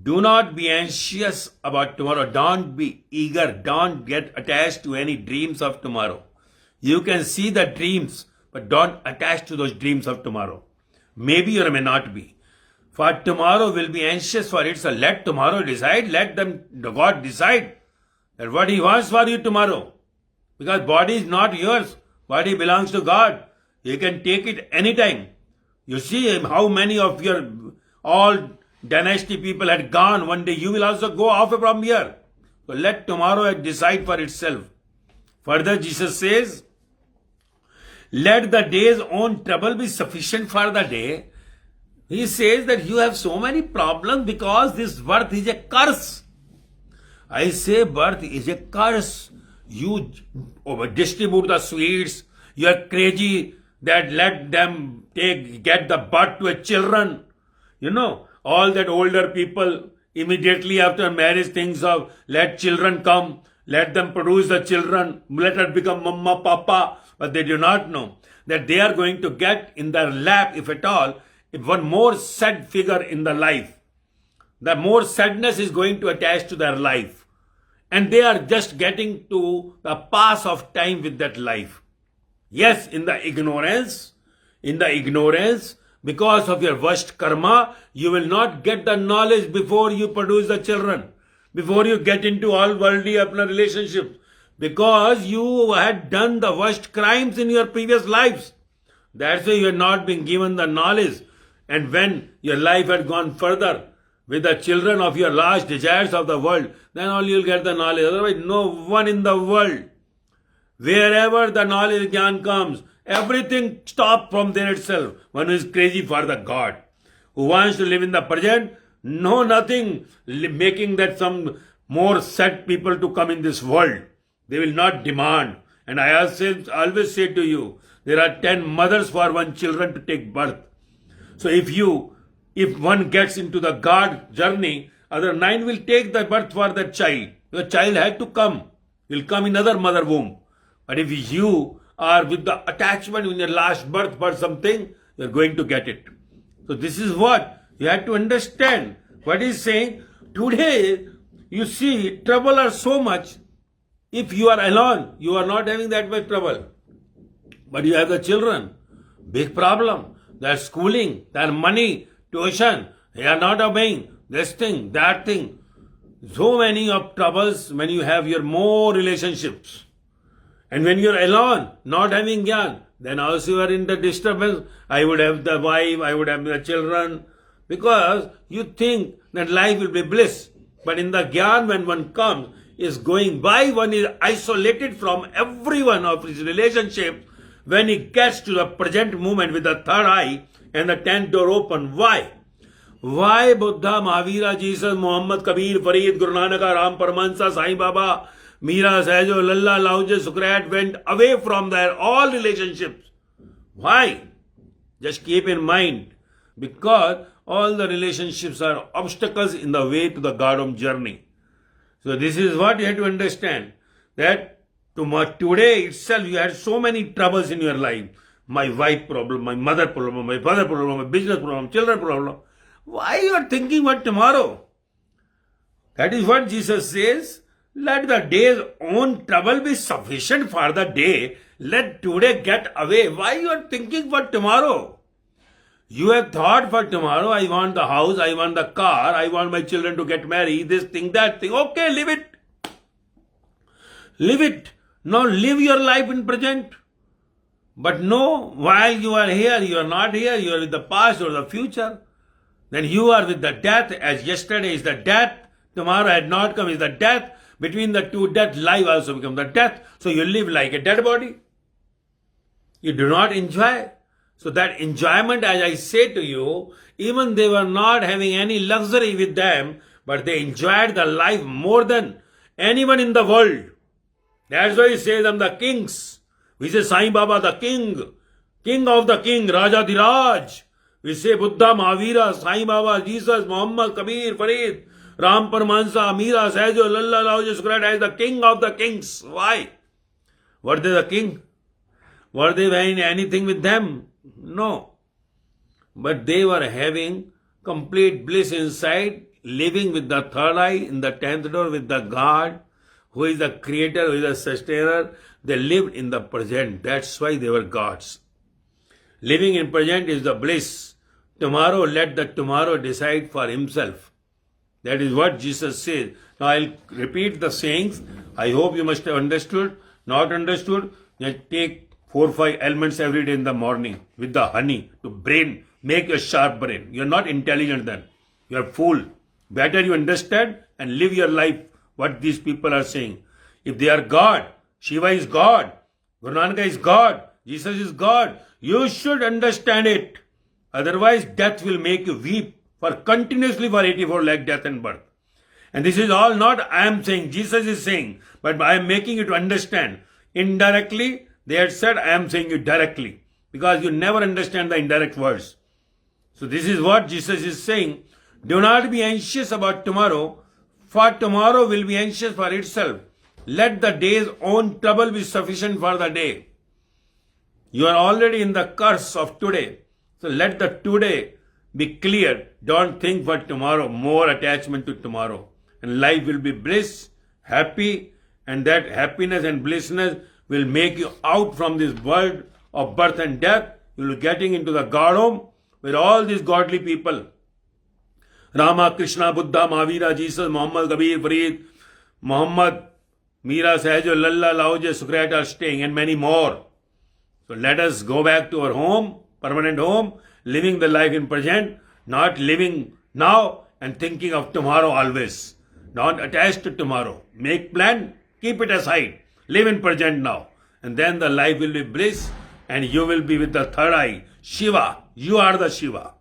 Do not be anxious about tomorrow. Don't be eager. Don't get attached to any dreams of tomorrow. You can see the dreams, but don't attach to those dreams of tomorrow. Maybe or may not be. For tomorrow will be anxious for it. So let tomorrow decide. Let God decide that what He wants for you tomorrow. Because body is not yours. Body belongs to God. You can take it anytime. You see how many of your all dynasty people had gone. One day you will also go off from here. So let tomorrow decide for itself. Further, Jesus says, let the day's own trouble be sufficient for the day. He says that you have so many problems because this birth is a curse. I say birth is a curse. You distribute the sweets. You are crazy that let them get the birth to a children. You know, all that older people immediately after marriage thinks of let children come, let them produce the children, let it become mama, papa. But they do not know that they are going to get in their lap, if at all, one more sad figure in the life. The more sadness is going to attach to their life. And they are just getting to the pass of time with that life. Yes, in the ignorance, because of your worst karma, you will not get the knowledge before you produce the children, before you get into all worldly relationships, because you had done the worst crimes in your previous lives. That's why you are not being given the knowledge. And when your life had gone further with the children of your last desires of the world, then only you'll get the knowledge. Otherwise, no one in the world, wherever the knowledge Gyan comes, everything stops from there itself. One who is crazy for the God, who wants to live in the present, no nothing making that some more sad people to come in this world. They will not demand. And I always say to you, there are 10 mothers for one children to take birth. So if one gets into the God journey, other 9 will take the birth for that child. The child had to come, will come in other mother womb. But if you are with the attachment in your last birth for something, you are going to get it. So this is what you have to understand. What he's saying, today you see trouble are so much. If you are alone, you are not having that much trouble. But you have the children, big problem. Their schooling, their money, tuition, they are not obeying. This thing, that thing. So many of troubles when you have your more relationships. And when you are alone, not having Gyan, then also you are in the disturbance. I would have the wife, I would have the children. Because you think that life will be bliss. But in the Gyan, when one comes, is going by, one is isolated from every one of his relationships. When he gets to the present moment with the third eye and the 10th door open. Why? Why Buddha, Mahavira, Jesus, Muhammad, Kabir, Farid, Guru Nanak, Ram Paramahansa, Sai Baba, Meera, Sahajo, Lalla, Lauja, Sukrat went away from their all relationships? Why? Just keep in mind. Because all the relationships are obstacles in the way to the Godom journey. So this is what you have to understand. That today itself you had so many troubles in your life. My wife problem, my mother problem, my father problem, my business problem, children problem. Why you are thinking about tomorrow? That is what Jesus says. Let the day's own trouble be sufficient for the day. Let today get away. Why you are thinking for tomorrow? You have thought for tomorrow, I want the house, I want the car, I want my children to get married, this thing, that thing. Okay, live it. Live it. Now live your life in present. But no, while you are here, you are not here, you are with the past or the future. Then you are with the death, as yesterday is the death, tomorrow had not come is the death. Between the two death, life also becomes the death. So you live like a dead body. You do not enjoy. So that enjoyment, as I say to you, even they were not having any luxury with them, but they enjoyed the life more than anyone in the world. That's why he says, I'm the kings. We say Sai Baba the king, king of the king, Raja Dhiraj. We say Buddha, Mahavira, Sai Baba, Jesus, Muhammad, Kabir, Farid, Ram Paramahansa, Meera, Sahajo, Lalla, Lauja, Sukrat as the king of the kings. Why? Were they the king? Were they having anything with them? No. But they were having complete bliss inside living with the third eye in the 10th door with the God, who is the creator, who is the sustainer. They lived in the present. That's why they were gods. Living in present is the bliss. Tomorrow, let the tomorrow decide for himself. That is what Jesus says. Now I'll repeat the sayings. I hope you must have understood. Not understood, then take 4 or 5 elements every day in the morning with the honey to brain, make a sharp brain. You are not intelligent then. You are fool. Better you understand and live your life what these people are saying. If they are God, Shiva is God, Guru Nanak is God, Jesus is God, you should understand it. Otherwise, death will make you weep for continuously for 84 like death and birth. And this is all not I am saying, Jesus is saying, but I am making you to understand. Indirectly, they had said, I am saying you directly, because you never understand the indirect words. So this is what Jesus is saying. Do not be anxious about tomorrow, for tomorrow will be anxious for itself. Let the day's own trouble be sufficient for the day. You are already in the curse of today. So let the today be clear. Don't think for tomorrow, more attachment to tomorrow. And life will be bliss, happy, and that happiness and blissness will make you out from this world of birth and death. You will be getting into the God home with all these godly people. Rama, Krishna, Buddha, Mahavira, Jesus, Muhammad, Kabir, Farid, Muhammad, Meera, Sahajo, Lalla, Laoje, Sukrat are staying, and many more. So let us go back to our home, permanent home, living the life in present, not living now and thinking of tomorrow always. Not attached to tomorrow. Make plan, keep it aside. Live in present now. And then the life will be bliss and you will be with the third eye. Shiva, you are the Shiva.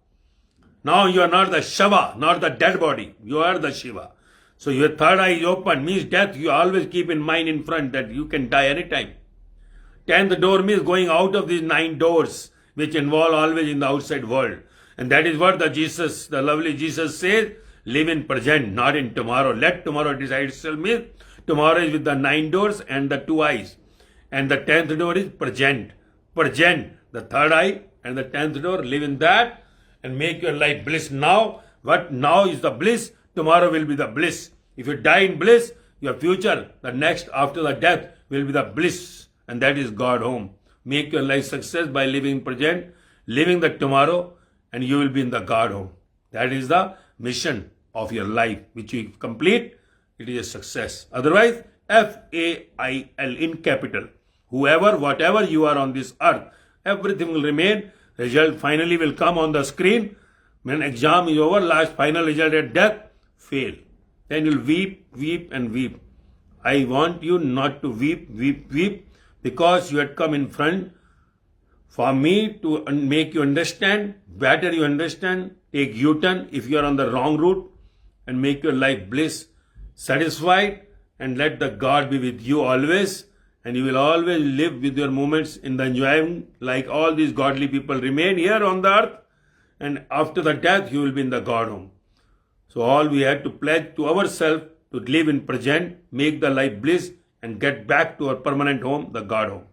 Now you are not the Shava, not the dead body. You are the Shiva. So your third eye is open, means death. You always keep in mind in front that you can die anytime. 10th door means going out of these 9 doors, which involve always in the outside world. And that is what the lovely Jesus says, live in present, not in tomorrow. Let tomorrow decide itself. Means tomorrow is with the 9 doors and the 2 eyes. And the 10th door is present. Present, the third eye and the 10th door, live in that and make your life bliss now. What now is the bliss, tomorrow will be the bliss. If you die in bliss, your future, the next after the death, will be the bliss. And that is God home. Make your life success by living in present, living the tomorrow, and you will be in the God home. That is the mission of your life, which you complete, it is a success. Otherwise, F-A-I-L in capital. Whoever, whatever you are on this earth, everything will remain. Result finally will come on the screen. When exam is over, last final result at death, fail. Then you'll weep, weep and weep. I want you not to weep, weep, weep, because you had come in front for me to make you understand. Better you understand, take U-turn if you are on the wrong route and make your life bliss, satisfied, and let the God be with you always. And you will always live with your moments in the enjoyment like all these godly people remain here on the earth. And after the death, you will be in the God home. So all we had to pledge to ourselves to live in present, make the life bliss, and get back to our permanent home, the God home.